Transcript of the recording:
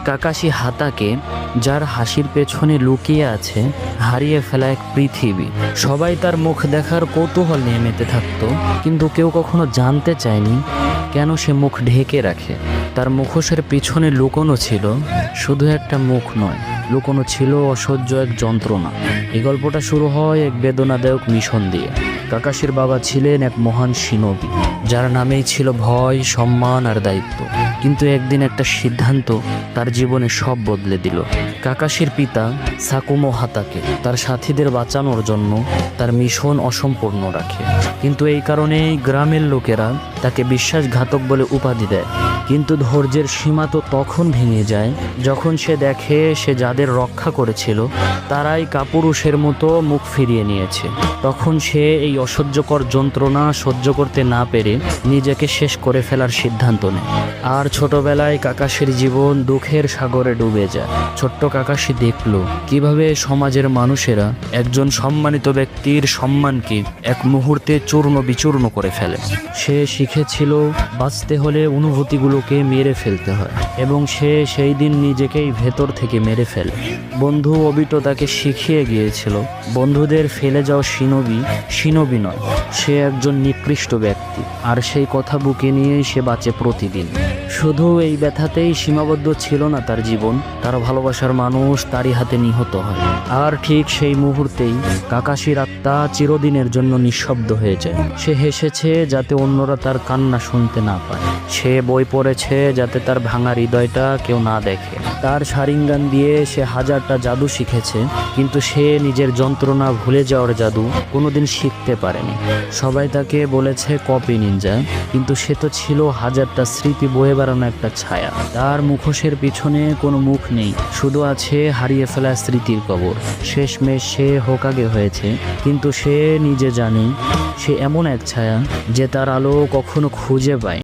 Kakashi হাতাকে, যার হাসির পেছনে লুকিয়ে আছে হারিয়ে ফেলা এক পৃথিবী। সবাই তার মুখ দেখার কৌতূহল নিয়ে মেতে থাকতো, কিন্তু কেউ কখনো জানতে চায়নি কেন সে মুখ ঢেকে রাখে। তার মুখোশের পিছনে লুকোনো ছিল শুধু একটা মুখ নয়, লুকোনো ছিল অসহ্য এক যন্ত্রণা। এই গল্পটা শুরু হয় এক বেদনাদায়ক মিশন দিয়ে। কাকাশির বাবা ছিলেন এক মহান সিনোবি, যার নামেই ছিল ভয়, সম্মান আর দায়িত্ব। কিন্তু একদিন একটা সিদ্ধান্ত তার জীবনে সব বদলে দিল। কাকাশির পিতা সাকুমো হাতাকে তার সাথীদের বাঁচানোর জন্য তার মিশন অসম্পূর্ণ রাখে, কিন্তু এই কারণেই গ্রামের লোকেরা তাকে বিশ্বাসঘাতক বলে উপাধি দেয়। কিন্তু ধৈর্যের সীমা তো তখন ভেঙে যায় যখন সে দেখে সে যাদের রক্ষা করেছিল তারাই কাপুরুষের মতো মুখ ফিরিয়ে নিয়েছে। তখন সে এই অসহ্যকর যন্ত্রণা সহ্য করতে না পেরে নিজেকে শেষ করে ফেলার সিদ্ধান্ত নেয়। আর ছোটবেলায় কাকাশির জীবন দুঃখের সাগরে ডুবে যায়। ছোট্ট কাকাশি দেখল কিভাবে সমাজের মানুষেরা একজন সম্মানিত ব্যক্তির সম্মানকে এক মুহূর্তে চূর্ণ বিচূর্ণ করে ফেলে। সে শিখেছিল বাঁচতে হলে অনুভূতিগুলোকে মেরে ফেলতে হয়, এবং সে সেই দিন নিজেকেই ভেতর থেকে মেরে ফেলে। বন্ধু অবিটো তাকে শিখিয়ে গিয়েছিল বন্ধুদের ফেলে যাওয়া সিনোবি নয়, সে একজন নিকৃষ্ট ব্যক্তি। আর সেই কথা বুকে নিয়েই সে বাঁচে প্রতিদিন। শুধু এই ব্যথাতেই সীমাবদ্ধ ছিল না তার জীবন, তার ভালোবাসার মানুষ তারই হাতে নিহত হয়। আর ঠিক সেই মুহূর্তেই কাকাশির আত্মা চিরদিনের জন্য নিঃশব্দ হয়ে যায়। সে হেসেছে যাতে অন্যরা তার কান্না শুনতে না পায়। সে বই পড়েছে যাতে তার ভাঙা হৃদয়টা কেউ না দেখে। তার শারিঙ্গান দিয়ে সে হাজারটা জাদু শিখেছে, কিন্তু সে নিজের যন্ত্রণা ভুলে যাওয়ার জাদু কোনোদিন শিখতে পারেনি। সবাই তাকে বলেছে কপি নিনজা, কিন্তু সে তো ছিল হাজারটা স্মৃতি বয়ে বেড়ানো একটা ছায়া। তার মুখোশের পিছনে কোনো মুখ নেই, শুধু আছে হারিয়ে ফেলা স্মৃতির কবর। শেষমেশ সে হোকাগে হয়েছে, কিন্তু সে নিজে জানে সে এমন এক ছায়া যে তার আলো কখনো খুঁজে পায়।